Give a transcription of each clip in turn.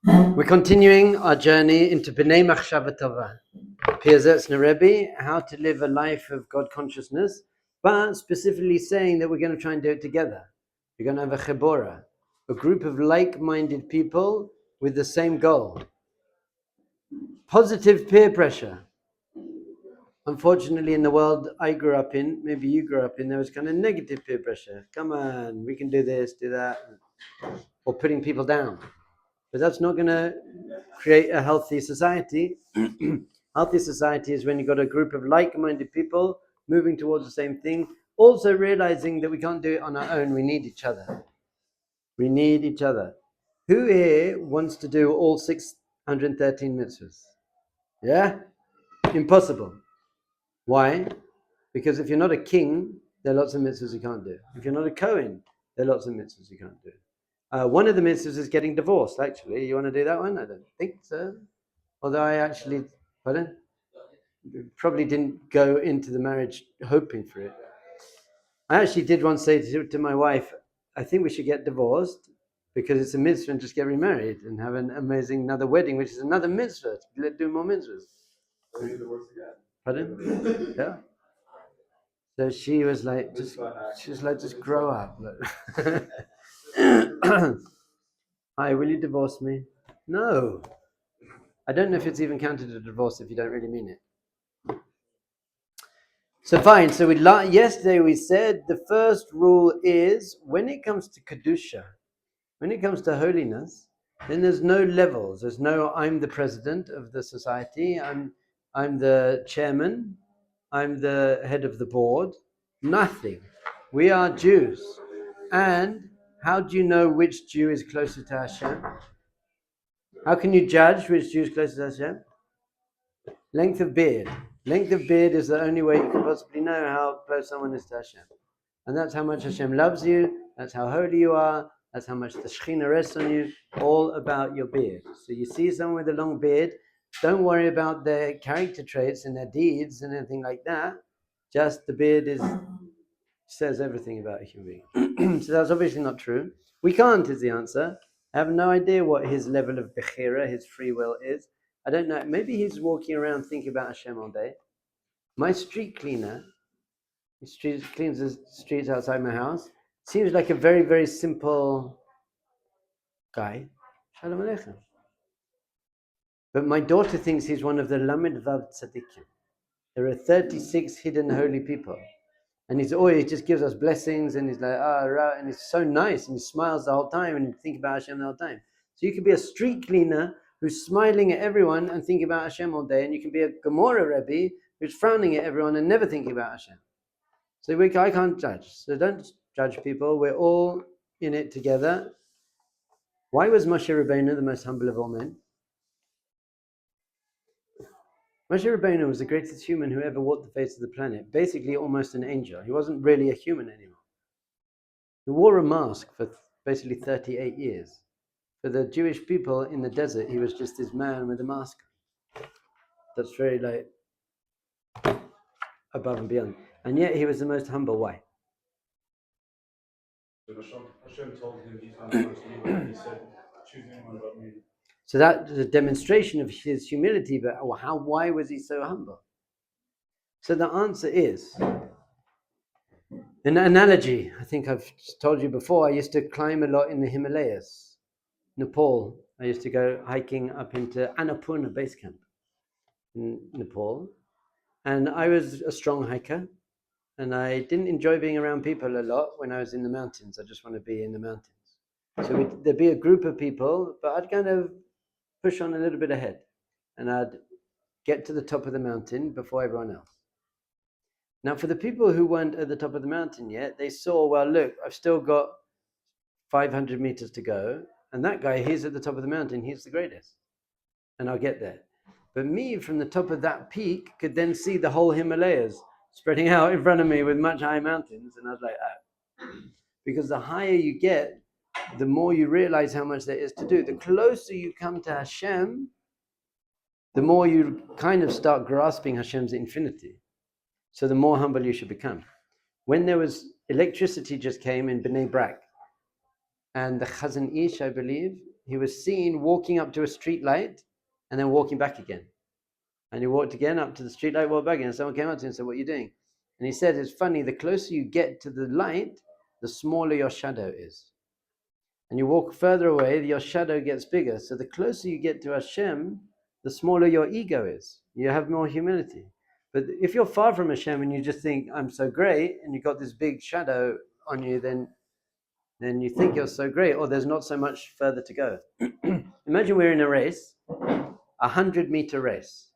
We're continuing our journey into Bnei Machshava Tova. Rabbi, how to live a life of God consciousness, but specifically saying that we're going to try and do it together. We're going to have a chebora, a group of like-minded people with the same goal. Positive peer pressure. Unfortunately, in the world I grew up in, maybe you grew up in, there was kind of negative peer pressure. Come on, we can do this, do that, or putting people down. But that's not going to create a healthy society. Healthy society is when you've got a group of like-minded people moving towards the same thing, also realizing that we can't do it on our own. We need each other. We need each other. Who here wants to do all 613 mitzvahs? Yeah? Impossible. Why? Because if you're not a king, there are lots of mitzvahs you can't do. If you're not a Cohen, there are lots of mitzvahs you can't do. One of the mitzvahs is getting divorced, actually. You want to do that one? I don't think so. Although I actually, pardon? Probably didn't go into the marriage hoping for it. I actually did once say to my wife, I think we should get divorced because it's a mitzvah and just get remarried and have an amazing another wedding, which is another mitzvah. Let's do more mitzvahs. Pardon? Yeah. So she was like, just grow up. Hi, will you divorce me? No. I don't know if it's even counted a divorce if you don't really mean it. So fine. So yesterday we said the first rule is when it comes to kedusha, when it comes to holiness, then there's no levels. There's no I'm the president of the society. I'm the chairman. I'm the head of the board. Nothing. We are Jews. And how do you know which Jew is closer to Hashem? How can you judge which Jew is closer to Hashem? Length of beard. Length of beard is the only way you can possibly know how close someone is to Hashem. And that's how much Hashem loves you. That's how holy you are. That's how much the Shekhinah rests on you. All about your beard. So you see someone with a long beard, don't worry about their character traits and their deeds and anything like that. Just the beard says everything about a human being. So that's obviously not true. We can't is the answer. I have no idea what his level of bechira, his free will is. I don't know. Maybe he's walking around thinking about Hashem all day. My street cleaner, he cleans the streets outside my house, seems like a very, very simple guy. Shalom Aleichem. But my daughter thinks he's one of the Lamed Vav Tzadikim. There are 36 hidden holy people. And he just gives us blessings, and he's like, and he's so nice, and he smiles the whole time, and you think about Hashem the whole time. So you could be a street cleaner who's smiling at everyone and thinking about Hashem all day, and you can be a Gemara Rabbi who's frowning at everyone and never thinking about Hashem. So I can't judge. So don't judge people. We're all in it together. Why was Moshe Rabbeinu the most humble of all men? Moshe Rabbeinu was the greatest human who ever walked the face of the planet, basically almost an angel. He wasn't really a human anymore. He wore a mask for basically 38 years. For the Jewish people in the desert, he was just this man with a mask. That's very above and beyond. And yet he was the most humble. Why? Hashem told him he's not supposed to do it. He said, choose anyone but me. So that's a demonstration of his humility, but why was he so humble? So the answer is an analogy. I think I've told you before, I used to climb a lot in the Himalayas. Nepal, I used to go hiking up into Annapurna base camp in Nepal. And I was a strong hiker, and I didn't enjoy being around people a lot when I was in the mountains. I just want to be in the mountains. So there'd be a group of people, but I'd kind of push on a little bit ahead, and I'd get to the top of the mountain before everyone else. Now, for the people who weren't at the top of the mountain yet, they saw, well, look, I've still got 500 meters to go, and that guy, he's at the top of the mountain, he's the greatest, and I'll get there. But me, from the top of that peak, could then see the whole Himalayas spreading out in front of me with much higher mountains, and I was like, because the higher you get, the more you realize how much there is to do. The closer you come to Hashem, the more you kind of start grasping Hashem's infinity. So the more humble you should become. When there was electricity just came in Bnei Brak, and the Chazan Ish, I believe, he was seen walking up to a street light and then walking back again. And he walked again up to the street light, walked back again. And someone came up to him and said, "What are you doing?" And he said, "It's funny, the closer you get to the light, the smaller your shadow is. And you walk further away, your shadow gets bigger. So the closer you get to Hashem, the smaller your ego is. You have more humility. But if you're far from Hashem and you just think, I'm so great, and you've got this big shadow on you, then you think you're so great, or there's not so much further to go." Imagine we're in a race, 100-meter race,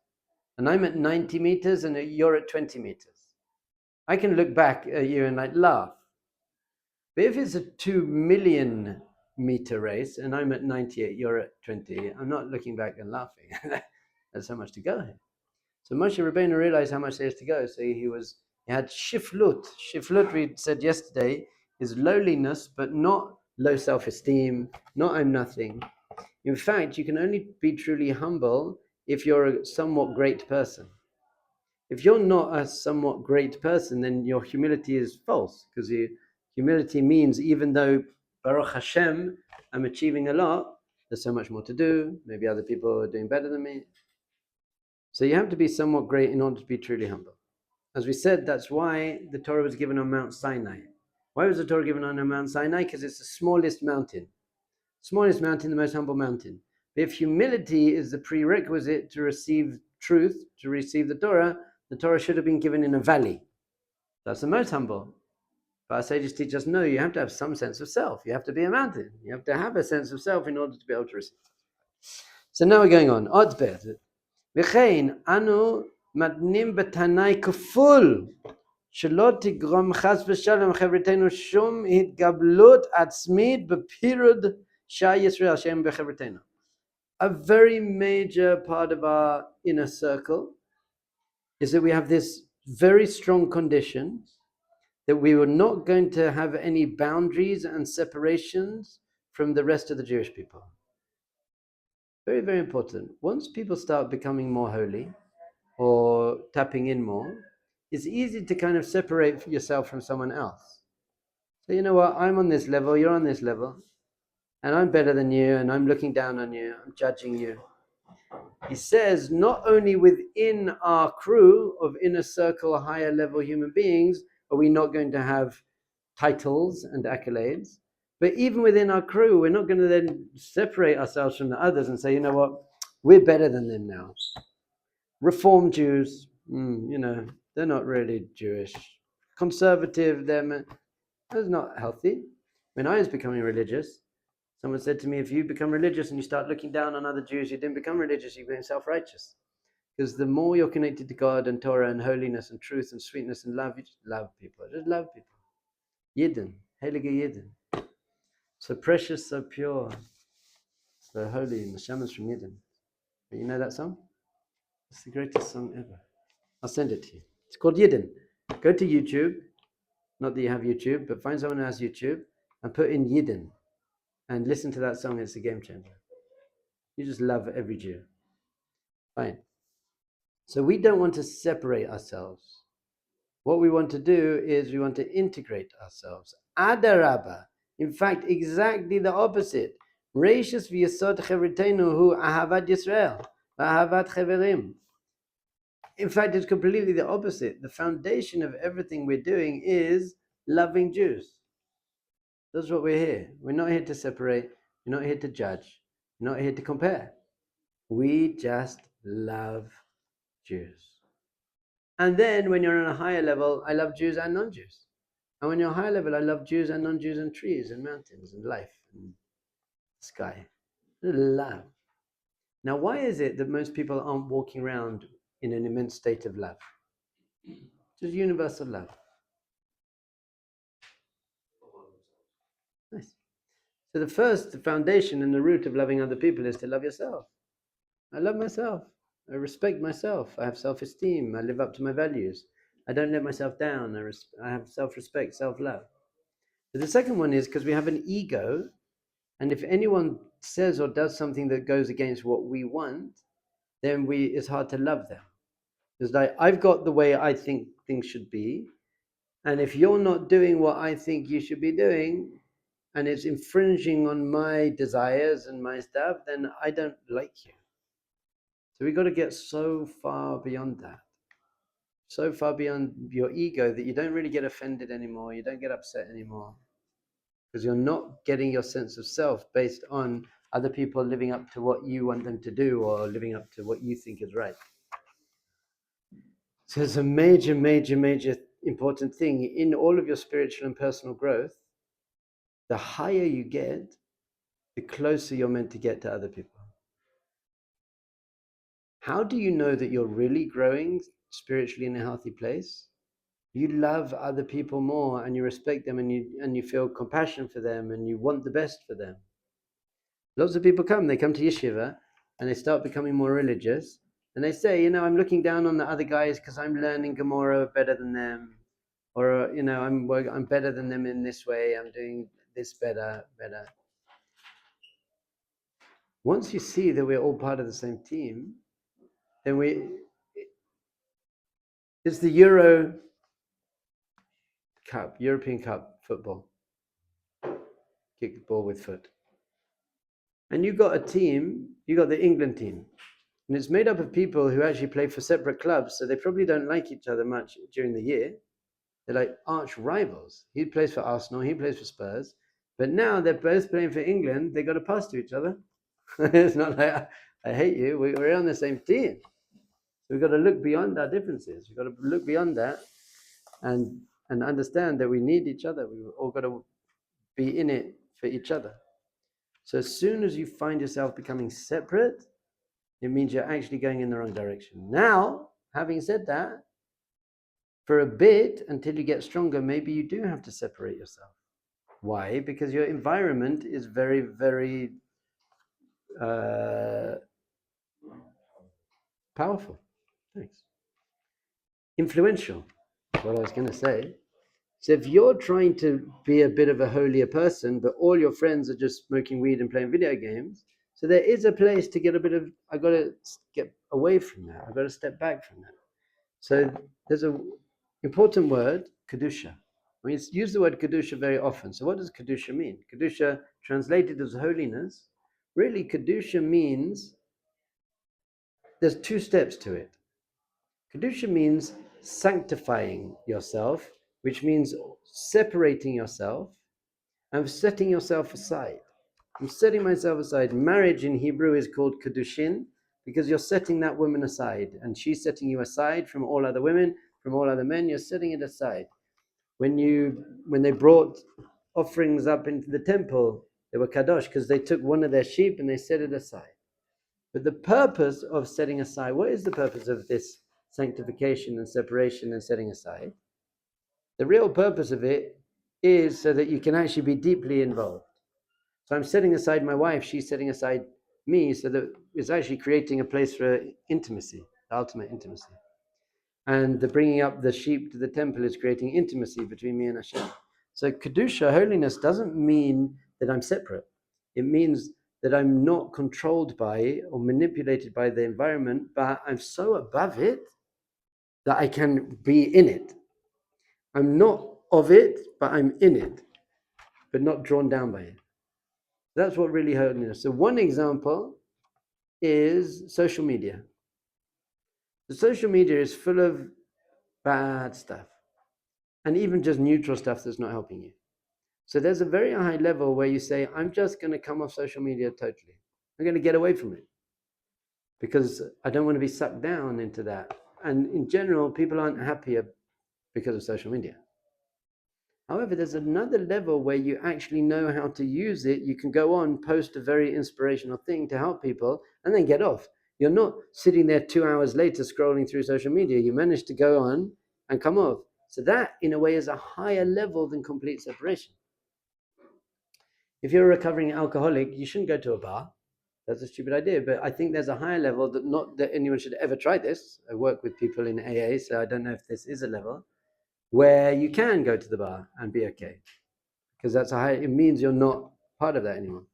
and I'm at 90 meters and you're at 20 meters. I can look back at you and laugh. But if it's a 2 million-meter race and I'm at 98, you're at 20, I'm not looking back and laughing. There's so much to go here. So Moshe Rabbeinu realized how much there is to go. So he had shiflut. Shiflut, we said yesterday, is lowliness, but not low self-esteem, not I'm nothing. In fact, you can only be truly humble if you're a somewhat great person. If you're not a somewhat great person, then your humility is false, because humility means even though, Baruch Hashem, I'm achieving a lot, there's so much more to do, maybe other people are doing better than me. So you have to be somewhat great in order to be truly humble. As we said, that's why the Torah was given on Mount Sinai. Why was the Torah given on Mount Sinai? Because it's the smallest mountain. Smallest mountain, the most humble mountain. But if humility is the prerequisite to receive truth, to receive the Torah should have been given in a valley. That's the most humble. But our sages teach us, no, you have to have some sense of self. You have to be a mountain. You have to have a sense of self in order to be able to receive. So now we're going on. Odbet. V'chein anu matnim b'tanai kuful שלא תגרום חס ושלום חברתנו שום התגבלות עצמית בפירוד שער ישראל שהם בחברתנו. A very major part of our inner circle is that we have this very strong condition that we were not going to have any boundaries and separations from the rest of the Jewish people. Very, very important. Once people start becoming more holy or tapping in more, it's easy to kind of separate yourself from someone else. So you know what, I'm on this level, you're on this level, and I'm better than you, and I'm looking down on you, I'm judging you. He says, not only within our crew of inner circle, higher level human beings, are we not going to have titles and accolades, but even within our crew, we're not going to then separate ourselves from the others and say, you know what, we're better than them now. Reformed Jews, they're not really Jewish. Conservative, that's not healthy. When I was becoming religious, someone said to me, if you become religious and you start looking down on other Jews, you didn't become religious, you became self-righteous. Because the more you're connected to God and Torah and holiness and truth and sweetness and love, you just love people. Just love people. Yidden, heilige Yidden. So precious, so pure, so holy. Neshama's from Yidden. You know that song? It's the greatest song ever. I'll send it to you. It's called Yidden. Go to YouTube. Not that you have YouTube, but find someone who has YouTube and put in Yidden and listen to that song. It's a game changer. You just love every Jew. Fine. So we don't want to separate ourselves. What we want to do is we want to integrate ourselves. Adarabba. In fact, exactly the opposite. Reishus v'yesod chevritenu hu ahavat Yisrael, ahavat cheverim. In fact, it's completely the opposite. The foundation of everything we're doing is loving Jews. That's what we're here. We're not here to separate. We're not here to judge. We're not here to compare. We just love Jews. And then when you're on a higher level, I love Jews and non-Jews. And when you're on a higher level, I love Jews and non-Jews and trees and mountains and life and sky. Love. Now, why is it that most people aren't walking around in an immense state of love? Just universal love. Nice. So the foundation and the root of loving other people is to love yourself. I love myself. I respect myself. I have self-esteem. I live up to my values. I don't let myself down. I have self-respect, self-love. But the second one is because we have an ego, and if anyone says or does something that goes against what we want, then it's hard to love them. It's like, I've got the way I think things should be, and if you're not doing what I think you should be doing, and it's infringing on my desires and my stuff, then I don't like you. So we've got to get so far beyond that, so far beyond your ego that you don't really get offended anymore, you don't get upset anymore, because you're not getting your sense of self based on other people living up to what you want them to do or living up to what you think is right. So it's a major, major, major important thing in all of your spiritual and personal growth. The higher you get, the closer you're meant to get to other people. How do you know that you're really growing spiritually in a healthy place? You love other people more and you respect them and you feel compassion for them and you want the best for them. Lots of people they come to yeshiva and they start becoming more religious and they say, I'm looking down on the other guys because I'm learning Gemara better than them, or I'm better than them in this way, I'm doing this better. Once you see that we're all part of the same team, then it's the European Cup football. Kick the ball with foot. And you got a team, you got the England team. And it's made up of people who actually play for separate clubs, so they probably don't like each other much during the year. They're like arch rivals. He plays for Arsenal, he plays for Spurs. But now they're both playing for England, they got to pass to each other. It's not like, I hate you, we're on the same team. We've got to look beyond our differences. We've got to look beyond that and understand that we need each other. We've all got to be in it for each other. So as soon as you find yourself becoming separate, it means you're actually going in the wrong direction. Now, having said that, for a bit, until you get stronger, maybe you do have to separate yourself. Why? Because your environment is very, very powerful. Thanks. Influential, is what I was going to say. So if you're trying to be a bit of a holier person, but all your friends are just smoking weed and playing video games, so there is a place to get a bit of, I've got to get away from that. I've got to step back from that. So there's an important word, Kedusha. We use the word Kedusha very often. So what does Kedusha mean? Kedusha, translated as holiness, really Kedusha means, there's two steps to it. Kedusha means sanctifying yourself, which means separating yourself and setting yourself aside. I'm setting myself aside. Marriage in Hebrew is called Kedushin because you're setting that woman aside and she's setting you aside from all other women, from all other men. You're setting it aside. When they brought offerings up into the temple, they were kadosh because they took one of their sheep and they set it aside. But the purpose of setting aside, what is the purpose of this sanctification and separation and setting aside? The real purpose of it is so that you can actually be deeply involved. So I'm setting aside my wife, she's setting aside me, so that it's actually creating a place for intimacy, ultimate intimacy. And the bringing up the sheep to the temple is creating intimacy between me and Hashem. So Kedusha, holiness, doesn't mean that I'm separate. It means that I'm not controlled by or manipulated by the environment, but I'm so above it that I can be in it. I'm not of it, but I'm in it, but not drawn down by it. That's what really holiness. So one example is social media. The social media is full of bad stuff, and even just neutral stuff that's not helping you. So there's a very high level where you say, I'm just going to come off social media totally. I'm going to get away from it because I don't want to be sucked down into that. And in general, people aren't happier because of social media. However, there's another level where you actually know how to use it. You can go on, post a very inspirational thing to help people, and then get off. You're not sitting there 2 hours later scrolling through social media. You manage to go on and come off. So that, in a way, is a higher level than complete separation. If you're a recovering alcoholic, you shouldn't go to a bar. That's a stupid idea. But I think there's a higher level that not that anyone should ever try this. I work with people in AA, so I don't know if this is a level where you can go to the bar and be okay. Because that's a high, it means you're not part of that anymore.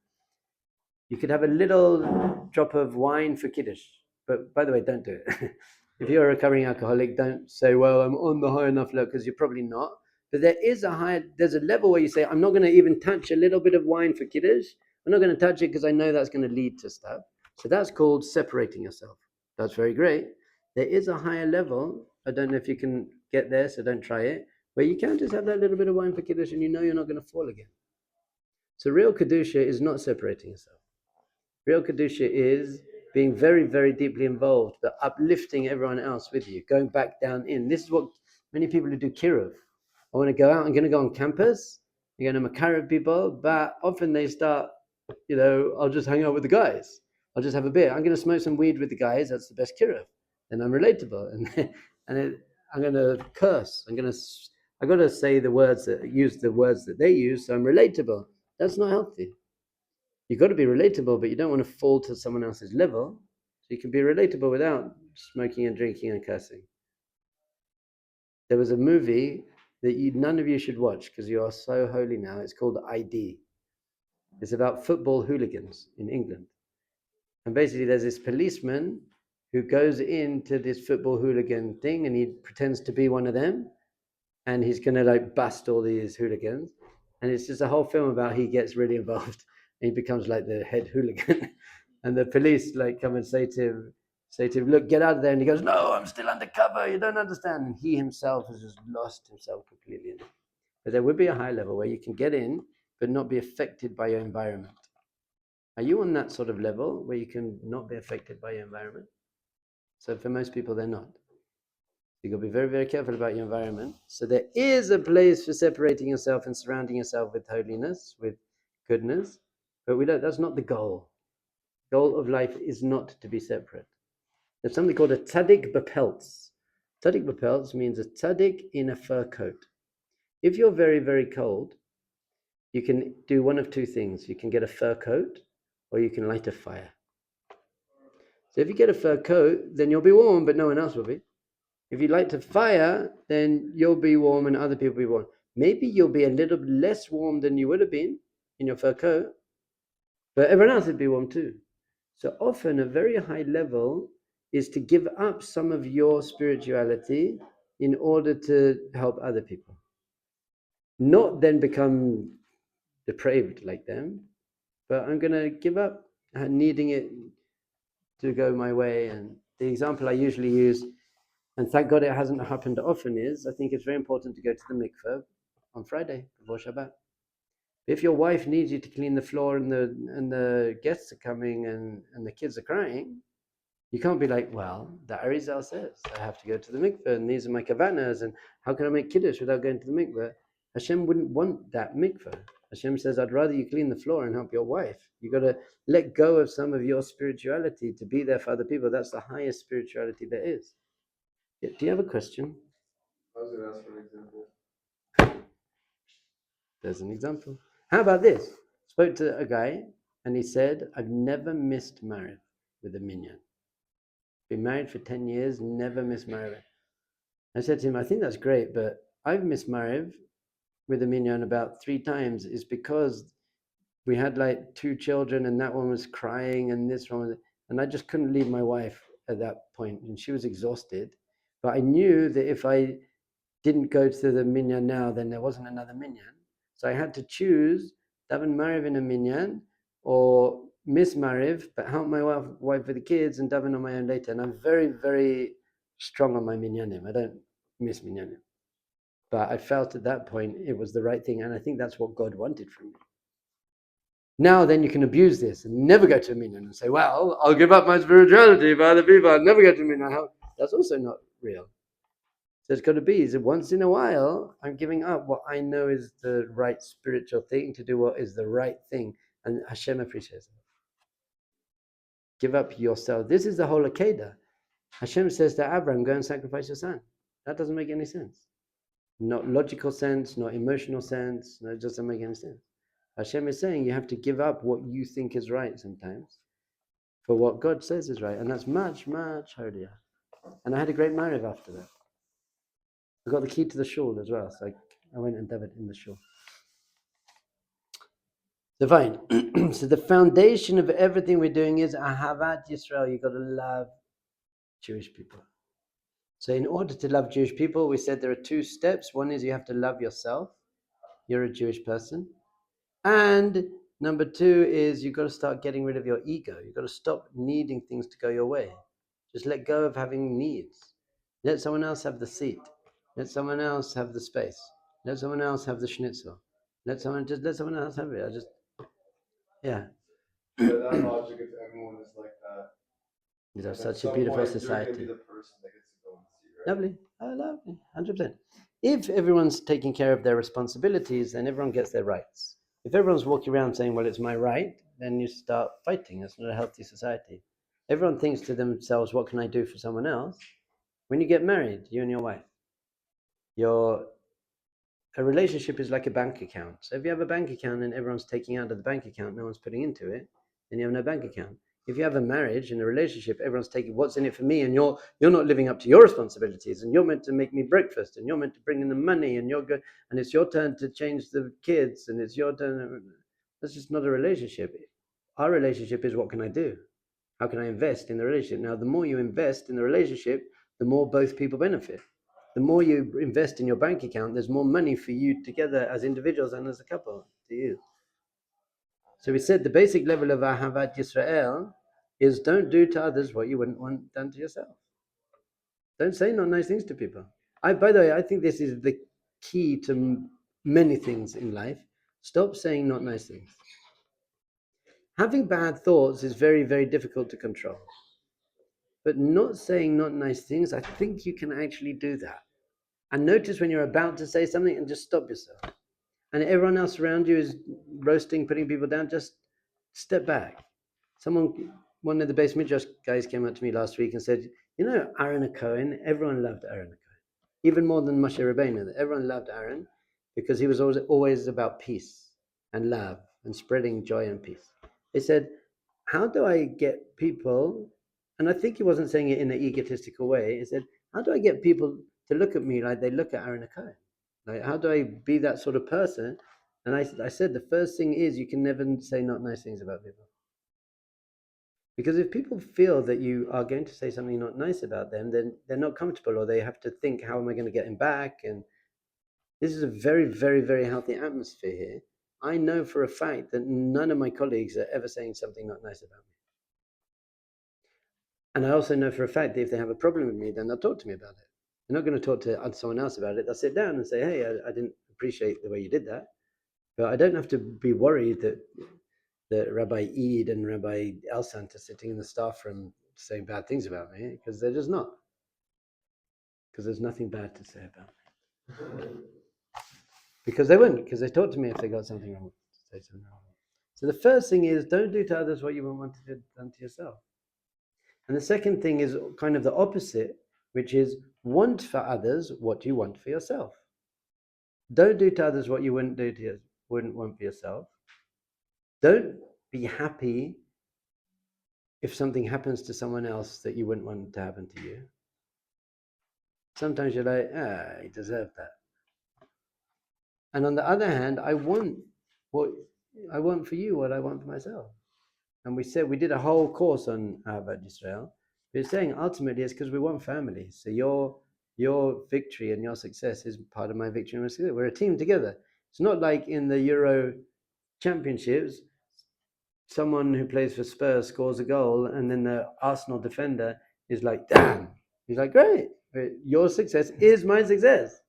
You could have a little drop of wine for Kiddush. But by the way, don't do it. If you're a recovering alcoholic, don't say, well, I'm on the high enough level, because you're probably not. But there's a level where you say, I'm not going to even touch a little bit of wine for Kiddush. I'm not going to touch it because I know that's going to lead to stuff. So that's called separating yourself. That's very great. There is a higher level. I don't know if you can get there, so don't try it. Where you can just have that little bit of wine for Kiddush and you know you're not going to fall again. So real Kedusha is not separating yourself. Real Kedusha is being very, very deeply involved, but uplifting everyone else with you, going back down in. This is what many people who do Kiruv. I want to go out, I'm going to go on campus, I'm going to Makarev people, but often they start, I'll just hang out with the guys. I'll just have a beer. I'm going to smoke some weed with the guys. That's the best Kiruv. Then I'm relatable. I'm going to curse. I've got to say use the words that they use, so I'm relatable. That's not healthy. You've got to be relatable, but you don't want to fall to someone else's level. So you can be relatable without smoking and drinking and cursing. There was a movie that none of you should watch because you are so holy now. It's called ID. It's about football hooligans in England. And basically there's this policeman who goes into this football hooligan thing and he pretends to be one of them. And he's going to bust all these hooligans. And it's just a whole film about he gets really involved and he becomes like the head hooligan. And the police come and say to him, look, get out of there. And he goes, no, I'm still undercover. You don't understand. And he himself has just lost himself completely in it. But there would be a high level where you can get in, but not be affected by your environment. Are you on that sort of level where you can not be affected by your environment? So for most people, they're not. You've got to be very, very careful about your environment. So there is a place for separating yourself and surrounding yourself with holiness, with goodness. But that's not the goal. The goal of life is not to be separate. There's something called a tzaddik b'peltz. Tzaddik b'peltz means a tzaddik in a fur coat. If you're very, very cold, you can do one of two things. You can get a fur coat or you can light a fire. So if you get a fur coat, then you'll be warm, but no one else will be. If you light a fire, then you'll be warm and other people will be warm. Maybe you'll be a little bit less warm than you would have been in your fur coat, but everyone else would be warm too. So often a very high level is to give up some of your spirituality in order to help other people. Not then become depraved like them, but I'm going to give up needing it to go my way. And the example I usually use, and thank God it hasn't happened often, is I think it's very important to go to the mikveh on Friday before Shabbat. If your wife needs you to clean the floor and the guests are coming and the kids are crying, you can't be like, well, the Arizal says I have to go to the mikveh and these are my kavanas and how can I make kiddush without going to the mikveh? Hashem wouldn't want that mikveh. Hashem says, I'd rather you clean the floor and help your wife. You got to let go of some of your spirituality to be there for other people. That's the highest spirituality there is. Yeah, do you have a question? I was going to ask for an example. There's an example. How about this? Spoke to a guy and he said, I've never missed marriage with a minyan. Been married for 10 years, never missed marriage. I said to him, I think that's great, but I've missed marriage with a minyan about 3 times. It's because we had 2 children and that one was crying and this one was, and I just couldn't leave my wife at that point and she was exhausted. But I knew that if I didn't go to the minyan now, then there wasn't another minyan. So I had to choose daven mariv in a minyan or miss mariv, but help my wife with the kids and daven on my own later. And I'm very, very strong on my minyanim. I don't miss minyanim. But I felt at that point it was the right thing. And I think that's what God wanted from me. Now then you can abuse this and never go to a minyan and say, well, I'll give up my spirituality for other people. I'll never go to a minyan. That's also not real. So it's got to be, is once in a while, I'm giving up what I know is the right spiritual thing to do what is the right thing. And Hashem appreciates it. Give up yourself. This is the whole Akedah. Hashem says to Abraham, go and sacrifice your son. That doesn't make any sense. Not logical sense, not emotional sense. No, it doesn't make any sense. Hashem is saying you have to give up what you think is right sometimes for what God says is right. And that's much, much holier. And I had a great marriage after that. I got the key to the shul as well, so I went and davened in the shul. So fine. So the foundation of everything we're doing is Ahavat Yisrael. You've got to love Jewish people. So in order to love Jewish people, we said there are two steps. One is you have to love yourself. You're a Jewish person. And number two is you've got to start getting rid of your ego. You've got to stop needing things to go your way. Just let go of having needs. Let someone else have the seat. Let someone else have the space. Let someone else have the schnitzel. Let someone else have it. Yeah. So that logic, if everyone is like that, You'd have at such a some beautiful point, you're society. gonna be the person that gets to go and see, right? Lovely. Oh, lovely. 100%. If everyone's taking care of their responsibilities, then everyone gets their rights. If everyone's walking around saying, well, it's my right, then you start fighting. That's not a healthy society. Everyone thinks to themselves, what can I do for someone else? When you get married, you and your wife, a relationship is like a bank account. So if you have a bank account and everyone's taking out of the bank account, no one's putting into it, then you have no bank account. If you have a marriage and a relationship, everyone's taking what's in it for me, and you're not living up to your responsibilities, and you're meant to make me breakfast, and you're meant to bring in the money, and you're good, and it's your turn to change the kids, and it's your turn. That's just not a relationship. Our relationship is what can I do? How can I invest in the relationship? Now, the more you invest in the relationship, the more both people benefit. The more you invest in your bank account, there's more money for you together as individuals and as a couple to use. So we said the basic level of Ahavat Yisrael is don't do to others what you wouldn't want done to yourself. Don't say not nice things to people. By the way, I think this is the key to many things in life. Stop saying not nice things. Having bad thoughts is very, very difficult to control. But not saying not nice things, I think you can actually do that. And notice when you're about to say something and just stop yourself. And everyone else around you is roasting, putting people down, just step back. One of the base midrash guys came up to me last week and said, you know, Aaron Cohen, everyone loved Aaron Cohen. Even more than Moshe Rabbeinu. Everyone loved Aaron because he was always about peace and love and spreading joy and peace. They said, how do I get people, and I think he wasn't saying it in an egotistical way, he said, how do I get people to look at me like they look at Aaron Cohen? Like, how do I be that sort of person? And I said, the first thing is you can never say not nice things about people. Because if people feel that you are going to say something not nice about them, then they're not comfortable, or they have to think, how am I going to get him back? And this is a very, very, very healthy atmosphere here. I know for a fact that none of my colleagues are ever saying something not nice about me. And I also know for a fact that if they have a problem with me, then they'll talk to me about it. They're not going to talk to someone else about it. They'll sit down and say, hey, I didn't appreciate the way you did that. But I don't have to be worried that Rabbi Eid and Rabbi Elsant are sitting in the staff room saying bad things about me, because they're just not. Because there's nothing bad to say about me. Because they wouldn't, because they talk to me if they got something wrong, to say something wrong. So the first thing is, don't do to others what you wouldn't want to do done to yourself. And the second thing is kind of the opposite, which is want for others what you want for yourself. Don't do to others what you wouldn't want for yourself. Don't be happy if something happens to someone else that you wouldn't want to happen to you. Sometimes you're like, he deserved that. And on the other hand, I want what I want for you, what I want for myself. And we did a whole course on Ahavat Yisrael. We're saying ultimately it's because we want family. So your victory and your success is part of my victory and my success. We're a team together. It's not like in the Euro Championships, someone who plays for Spurs scores a goal and then the Arsenal defender is like, damn. He's like, great. Your success is my success.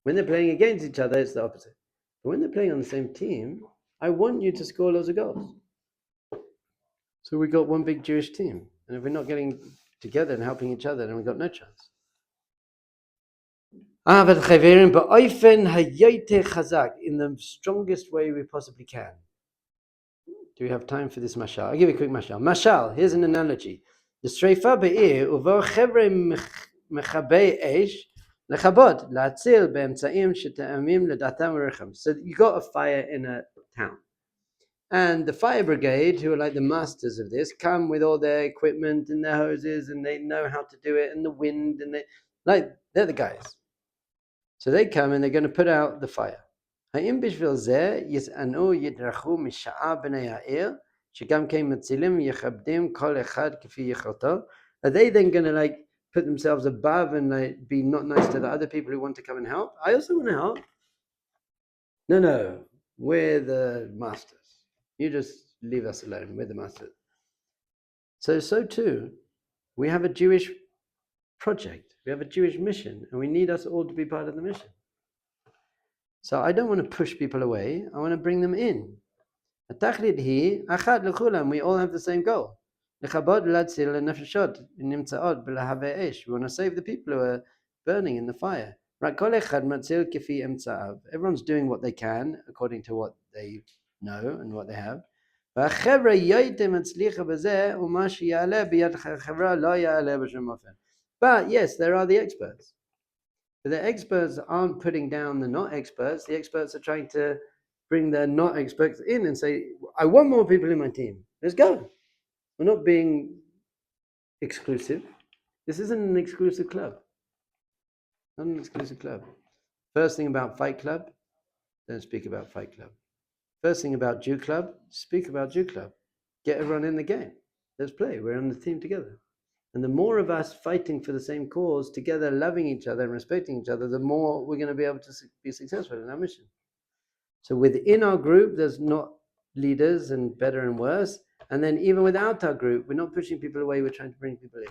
When they're playing against each other, it's the opposite. But when they're playing on the same team, I want you to score loads of goals. So we got one big Jewish team. And if we're not getting together and helping each other, then we've got no chance. In the strongest way we possibly can. Do we have time for this mashal? I'll give you a quick mashal. Mashal, here's an analogy. The shreifa be'ir, uvo chevre mechabei esh, lechabot, la'atzil be'emtza'im sheta'amim ledatam u'rechem. So you got a fire in a town. And the fire brigade, who are like the masters of this, come with all their equipment and their hoses, and they know how to do it, and the wind, and they're the guys. So they come and they're going to put out the fire. Are they then going to put themselves above and like be not nice to the other people who want to come and help. I also want to help. No, we're the masters. You just leave us alone. We're the masters. So too, we have a Jewish project. We have a Jewish mission, and we need us all to be part of the mission. So I don't want to push people away. I want to bring them in. We all have the same goal. We want to save the people who are burning in the fire. Everyone's doing what they can according to what they know and what they have. But yes, there are the experts. But the experts aren't putting down the not experts. The experts are trying to bring the not experts in and say, I want more people in my team. Let's go. We're not being exclusive. This isn't an exclusive club. Not an exclusive club. First thing about Fight Club, don't speak about Fight Club. First thing about Jew Club, speak about Jew Club. Get everyone in the game. Let's play. We're on the team together. And the more of us fighting for the same cause together, loving each other and respecting each other, the more we're going to be able to be successful in our mission. So within our group, there's not leaders and better and worse. And then even without our group, we're not pushing people away, we're trying to bring people in.